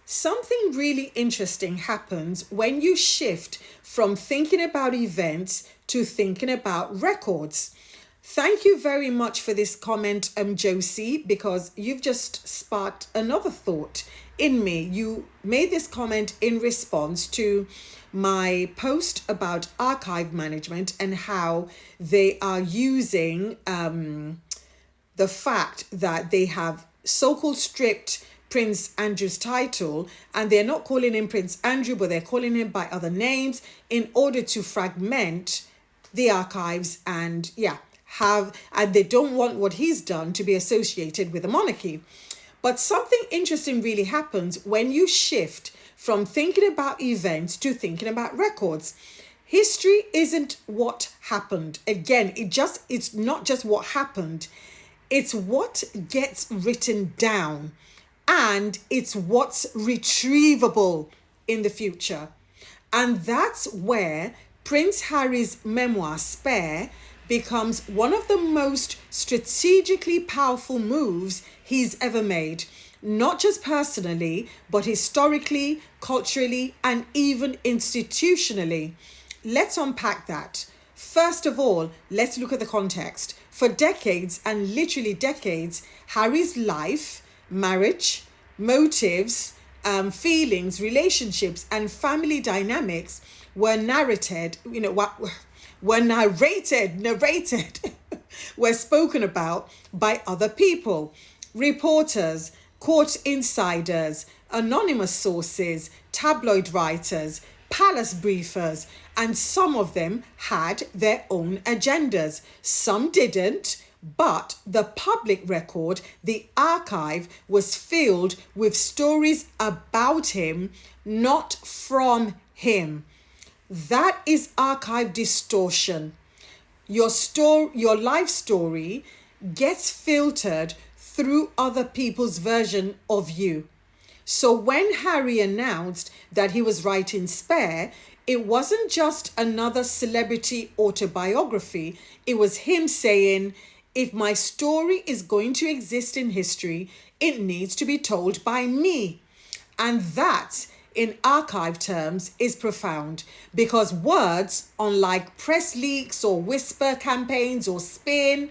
Something really interesting happens when you shift from thinking about events to thinking about records. Thank you very much for this comment, Josie, because you've just sparked another thought in me. You made this comment in response to my post about archive management and how they are using the fact that they have so-called stripped Prince Andrew's title, and they're not calling him Prince Andrew, but they're calling him by other names in order to fragment the archives and and they don't want what he's done to be associated with the monarchy. But something interesting really happens when you shift from thinking about events to thinking about records. History isn't what happened. Again, it's not just what happened. It's what gets written down, and it's what's retrievable in the future. And that's where Prince Harry's memoir, Spare, becomes one of the most strategically powerful moves he's ever made, not just personally, but historically, culturally, and even institutionally. Let's unpack that. First of all, let's look at the context. For decades, and literally decades, Harry's life, marriage, motives, feelings, relationships, and family dynamics were narrated, were spoken about by other people, reporters, court insiders, anonymous sources, tabloid writers, palace briefers, and some of them had their own agendas. Some didn't, but the public record, the archive, was filled with stories about him, not from him. That is archive distortion. Your life story gets filtered through other people's version of you. So when Harry announced that he was writing Spare, it wasn't just another celebrity autobiography. It was him saying, if my story is going to exist in history, it needs to be told by me. And that, in archive terms, is profound, because words, unlike press leaks or whisper campaigns or spin,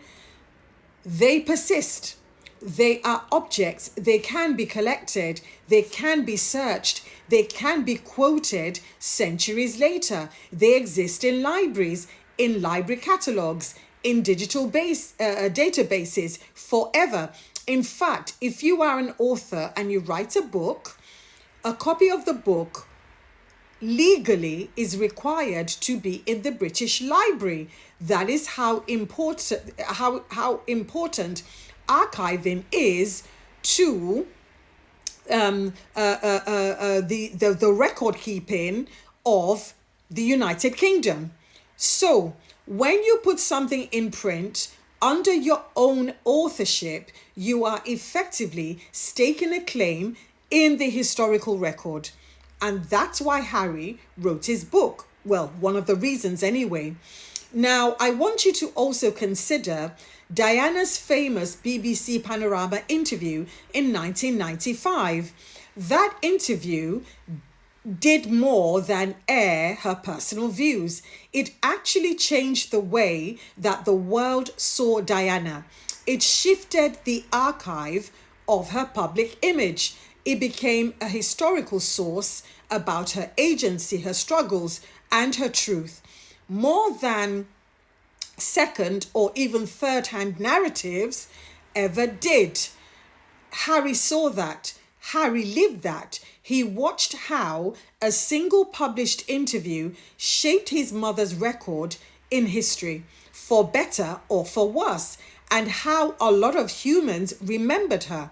they persist. They are objects. They can be collected. They can be searched. They can be quoted centuries later. They exist in libraries, in library catalogs, in digital databases forever. In fact, if you are an author and you write a book, a copy of the book legally is required to be in the British Library. That is how important archiving is to the record keeping of the United Kingdom. So when you put something in print under your own authorship, you are effectively staking a claim in the historical record. And that's why Harry wrote his book. Well, one of the reasons anyway. Now, I want you to also consider Diana's famous BBC Panorama interview in 1995. That interview did more than air her personal views. It actually changed the way that the world saw Diana. It shifted the archive of her public image. It became a historical source about her agency, her struggles, and her truth. More than second or even third-hand narratives ever did. Harry saw that. Harry lived that. He watched how a single published interview shaped his mother's record in history, for better or for worse, and how a lot of humans remembered her.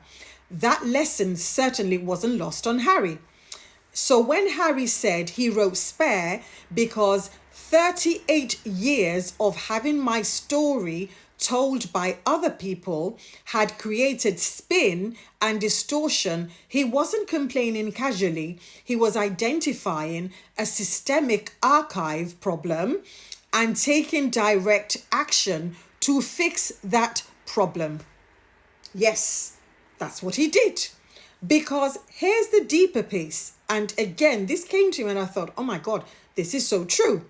That lesson certainly wasn't lost on Harry. So when Harry said he wrote Spare because 38 years of having my story told by other people had created spin and distortion, he wasn't complaining casually. He was identifying a systemic archive problem and taking direct action to fix that problem. Yes, that's what he did. Because here's the deeper piece. And again, this came to me and I thought, oh my God, this is so true.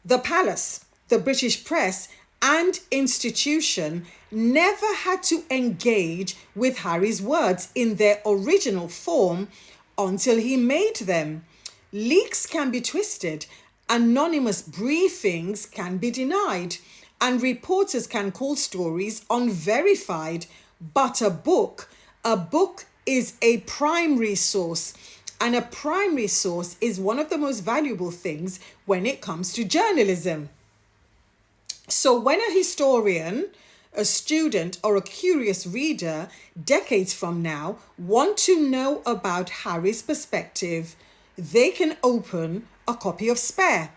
The palace, the British press, and institution never had to engage with Harry's words in their original form until he made them. Leaks can be twisted, anonymous briefings can be denied, and reporters can call stories unverified. But a book is a primary source. And a primary source is one of the most valuable things when it comes to journalism. So when a historian, a student, or a curious reader decades from now want to know about Harry's perspective, they can open a copy of Spare.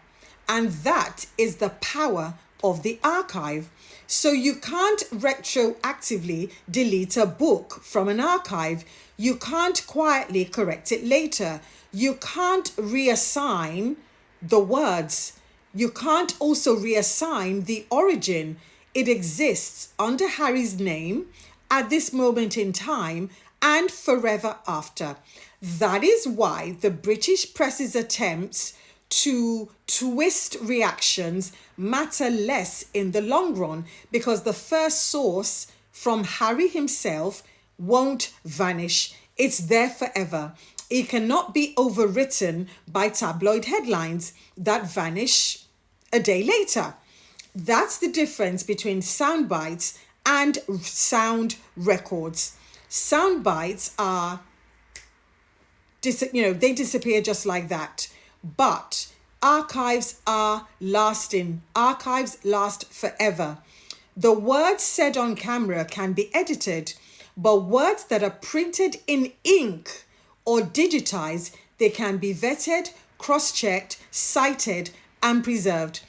And that is the power of the archive. So you can't retroactively delete a book from an archive. You can't quietly correct it later. You can't reassign the words. You can't also reassign the origin. It exists under Harry's name at this moment in time and forever after. That is why the British press's attempts to twist reactions matter less in the long run, because the first source from Harry himself won't vanish. It's there forever. It cannot be overwritten by tabloid headlines that vanish a day later. That's the difference between sound bites and sound records. Sound bites are, they disappear just like that. But archives are lasting. Archives last forever. The words said on camera can be edited, but words that are printed in ink or digitized, they can be vetted, cross-checked, cited, and preserved.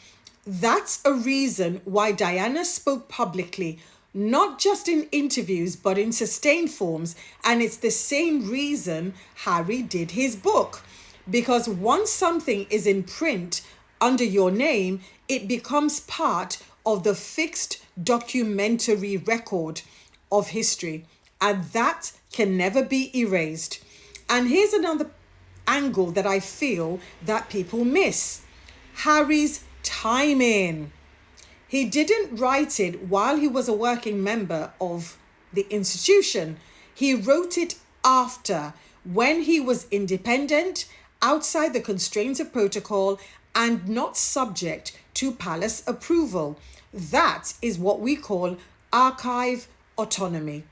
That's a reason why Diana spoke publicly, not just in interviews, but in sustained forms. And it's the same reason Harry did his book. Because once something is in print under your name, it becomes part of the fixed documentary record of history. And that can never be erased. And here's another angle that I feel that people miss. Harry's timing. He didn't write it while he was a working member of the institution. He wrote it after, when he was independent, outside the constraints of protocol, and not subject to palace approval. That is what we call archive autonomy.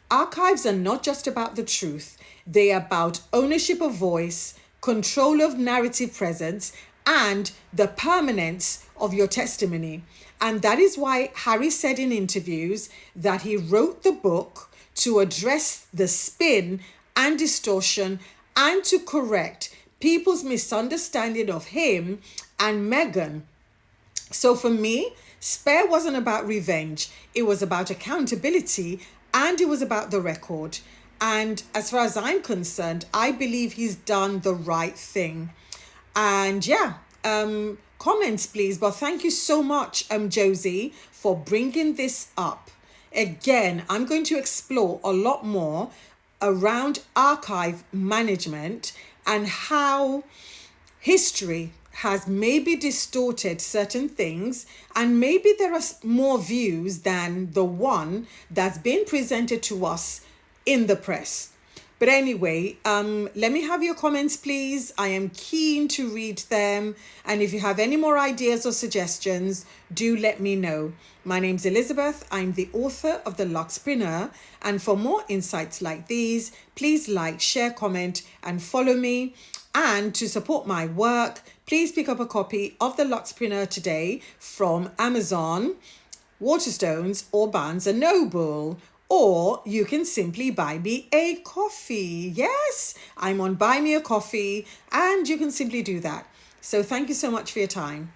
Archives are not just about the truth. They are about ownership of voice, control of narrative presence, and the permanence of your testimony. And that is why Harry said in interviews that he wrote the book to address the spin and distortion and to correct people's misunderstanding of him and Meghan. So for me, Spare wasn't about revenge. It was about accountability, and it was about the record. And as far as I'm concerned, I believe he's done the right thing. And comments please. But thank you so much, Josie, for bringing this up. Again, I'm going to explore a lot more around archive management and how history has maybe distorted certain things, and maybe there are more views than the one that's been presented to us in the press. But anyway, let me have your comments, please. I am keen to read them. And if you have any more ideas or suggestions, do let me know. My name's Elizabeth. I'm the author of The Luxpreneur. And for more insights like these, please like, share, comment, and follow me. And to support my work, please pick up a copy of The Luxpreneur today from Amazon, Waterstones, or Barnes & Noble. Or you can simply buy me a coffee. Yes, I'm on Buy Me a Coffee, and you can simply do that. So thank you so much for your time.